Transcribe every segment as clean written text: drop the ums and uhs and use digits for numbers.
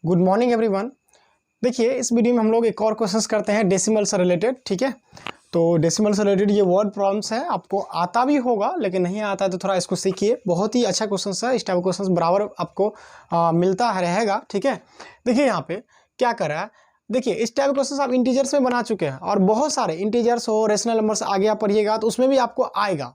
Good morning everyone. देखिए इस video में हम लोग एक और क्वेश्चंस करते हैं डेसिमल से रिलेटेड। ठीक है, तो डेसिमल से रिलेटेड ये वर्ड प्रॉब्लम्स है, आपको आता भी होगा लेकिन नहीं आता है तो थोड़ा इसको सीखिए। बहुत ही अच्छा क्वेश्चन है, इस टाइप क्वेश्चंस बराबर आपको मिलता है रहेगा। ठीक है, देखिए यहाँ पे क्या कर रहा है। देखिए इस टाइप क्वेश्चंस आप इंटीजर्स में बना चुके हैं और बहुत सारे इंटीजर्स हो, रेशनल नंबर्स आगे आप पढ़िएगा तो उसमें भी आपको आएगा।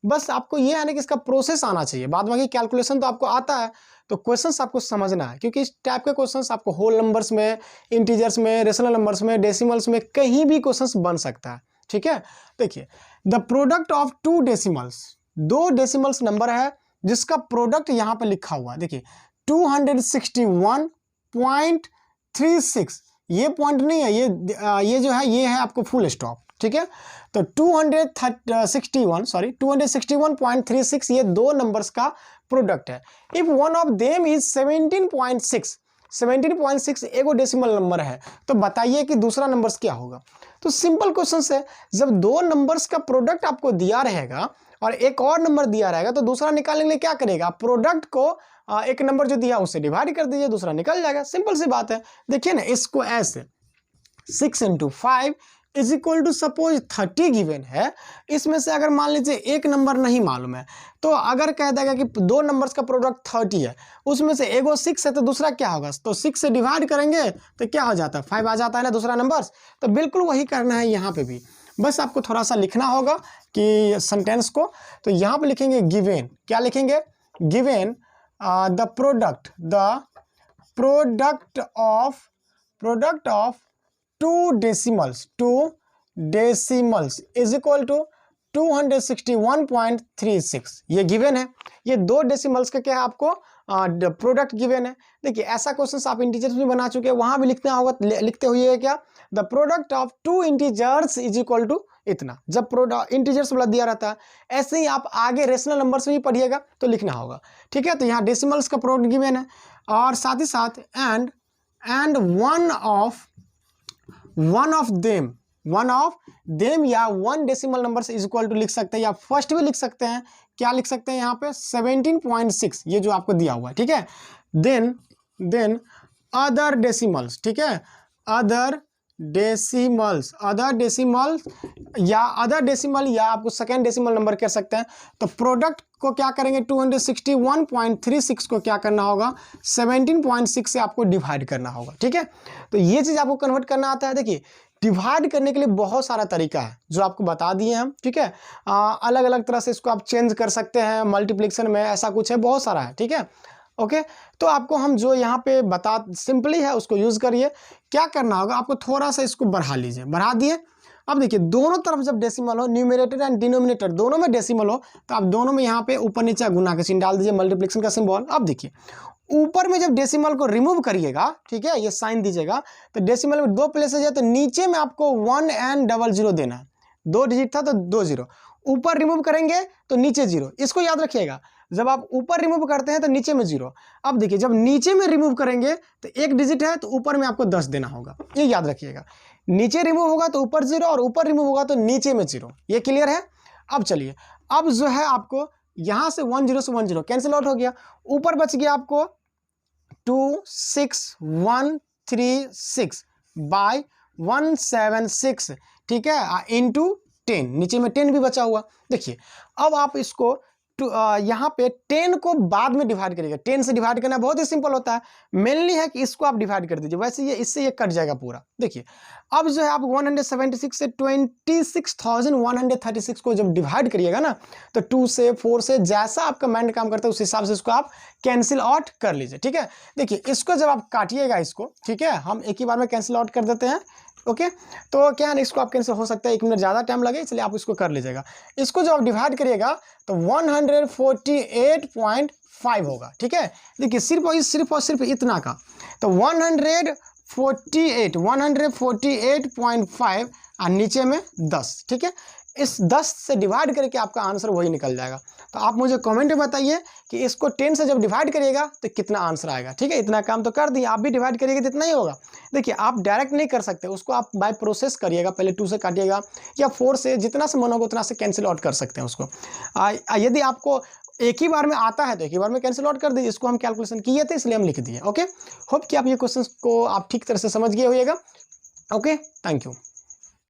बस आपको ये है ना कि इसका प्रोसेस आना चाहिए, बाद बाकी कैलकुलेशन तो आपको आता है। तो क्वेश्चंस आपको समझना है क्योंकि इस टाइप के क्वेश्चंस आपको होल नंबर्स में, इंटीजर्स में, रेशनल नंबर्स में, डेसिमल्स में कहीं भी क्वेश्चंस बन सकता है। ठीक है, देखिए the product of two decimals, दो डेसिमल्स नंबर है जिसका प्रोडक्ट यहाँ पर लिखा हुआ है। देखिए 261.36, ये पॉइंट नहीं है, ये जो है ये है आपको फुल स्टॉप। ठीक है, तो 261.36 ये दो नंबर्स का प्रोडक्ट है। If one of them is 17.6 एगो डेसिमल नंबर है, तो बताइए कि दूसरा नंबर्स क्या होगा। तो सिंपल क्वेश्चन है, जब दो नंबर्स का प्रोडक्ट आपको दिया रहेगा और एक और नंबर दिया रहेगा तो दूसरा निकालने के लिए क्या करेगा, प्रोडक्ट को एक नंबर जो दिया उससे डिवाइड कर दीजिए, दूसरा निकल जाएगा। सिंपल सी बात है। देखिए ना, इसको ऐसे 6 × 5 is equal to suppose 30 given है। इसमें से अगर मान लीजिए एक नंबर नहीं मालूम है तो अगर कह देगा कि दो नंबर्स का प्रोडक्ट 30 है, उसमें से एगो 6 है तो दूसरा क्या होगा, तो 6 से डिवाइड करेंगे तो क्या हो जाता है, 5 आ जाता है ना दूसरा नंबर। तो बिल्कुल वही करना है यहाँ पे भी, बस आपको थोड़ा सा लिखना होगा कि सेंटेंस को। तो यहाँ पे लिखेंगे गिवन, क्या लिखेंगे, given the product of two decimals is equal to 261.36, ये गिवन है। ये दो डेसिमल्स का क्या है, आपको प्रोडक्ट गिवन है। देखिए ऐसा क्वेश्चन आप इंटीजर्स भी बना चुके हैं, वहां भी लिखना होगा, लिखते हुए क्या, the product of two integers is equal to इतना। जब प्रोडक्ट इंटीजर्स वाला दिया रहता है, ऐसे ही आप आगे रेशनल नंबर्स में भी पढ़िएगा तो लिखना होगा। ठीक है, तो यहाँ डेसिमल्स का प्रोडक्ट गिवन है और साथ ही साथ एंड वन ऑफ देम या वन डेसिमल नंबर से इज इक्वल टू लिख सकते हैं, या फर्स्ट भी लिख सकते हैं। क्या लिख सकते हैं यहाँ पे 17.6, ये जो आपको दिया हुआ है। ठीक है, देन अदर डेसिमल्स। ठीक है, अदर डेसिमल या आपको सेकेंड डेसिमल नंबर कह सकते हैं। तो प्रोडक्ट को क्या करेंगे, 261.36 को क्या करना होगा, 17.6 से आपको डिवाइड करना होगा। ठीक है, तो ये चीज़ आपको कन्वर्ट करना आता है। देखिए डिवाइड करने के लिए बहुत सारा तरीका है जो आपको बता दिए हम। ठीक है, अलग अलग तरह से इसको आप चेंज कर सकते हैं, मल्टीप्लिकेशन में ऐसा कुछ है, बहुत सारा है। ठीक है, ओके, तो आपको हम जो यहाँ पे सिंपली है उसको यूज करिए। क्या करना होगा, आपको थोड़ा सा इसको बढ़ा लीजिए, बढ़ा दिए। अब देखिए दोनों तरफ जब डेसिमल हो, न्यूमरेटर एंड डिनोमिनेटर दोनों में डेसिमल हो, तो आप दोनों में यहाँ पे ऊपर नीचे गुना का चिन्ह डाल दीजिए, मल्टीप्लिकेशन का सिंबल। अब देखिए ऊपर में जब डेसिमल को रिमूव करिएगा, ठीक है, ये साइन दीजिएगा, तो डेसिमल में दो प्लेसेज है, तो नीचे में आपको 1 and 00 देना है। 2 डिजिट था तो 2 0, ऊपर रिमूव करेंगे तो नीचे 0। इसको याद रखिएगा, जब आप ऊपर रिमूव करते हैं तो नीचे में 0। अब देखिए जब नीचे में रिमूव करेंगे तो एक डिजिट है तो ऊपर में आपको 10 देना होगा, ये याद रखिएगा। नीचे रिमूव होगा तो ऊपर 0 और ऊपर रिमूव होगा तो नीचे में 0। ये क्लियर है। अब चलिए, अब जो है आपको यहाँ से 10 से 10 कैंसिल आउट हो गया, ऊपर बच गया आपको 26136 बाय 176। ठीक है, इंटू 10, नीचे में 10 भी बचा हुआ। देखिए अब आप इसको यहाँ पे 10 को बाद में डिवाइड करिएगा। 10 से डिवाइड करना बहुत ही सिंपल होता है, मेनली है कि इसको आप डिवाइड कर दीजिए, वैसे ये इससे ये कट जाएगा पूरा। देखिए अब जो है आप 176 से 26,136 को जब डिवाइड करिएगा ना, तो 2 से 4 से जैसा आपका माइंड काम करता है उस हिसाब से इसको आप कैंसिल आउट कर लीजिए। ठीक है, देखिए इसको जब आप काटिएगा इसको, ठीक है, हम एक ही बार में कैंसिल आउट कर देते हैं। ओके, तो क्या है, इसको आप कैंसिल हो सकता है 1 मिनट ज़्यादा टाइम लगे, इसलिए आप इसको कर लीजिएगा। इसको जब आप डिवाइड करिएगा तो 148.5 होगा। ठीक है, देखिए सिर्फ और सिर्फ इतना का, तो 148.5 और नीचे में 10। ठीक है, इस 10 से डिवाइड करके आपका आंसर वही निकल जाएगा। तो आप मुझे कमेंट में बताइए कि इसको 10 से जब डिवाइड करिएगा तो कितना आंसर आएगा। ठीक है, इतना काम तो कर दिए, आप भी डिवाइड करिएगा तो इतना ही होगा। देखिए आप डायरेक्ट नहीं कर सकते, उसको आप बाय प्रोसेस करिएगा, पहले 2 से काटिएगा या 4 से, जितना से मन होगा उतना से कैंसिल आउट कर सकते हैं उसको। यदि आपको एक ही बार में आता है तो एक ही बार में कैंसिल आउट कर दीजिए। इसको हम कैलकुलेशन किए थे इसलिए हम लिख दिए। ओके, होप कि आप ये क्वेश्चन को आप ठीक तरह से समझ गए होइएगा। Okay, thank you.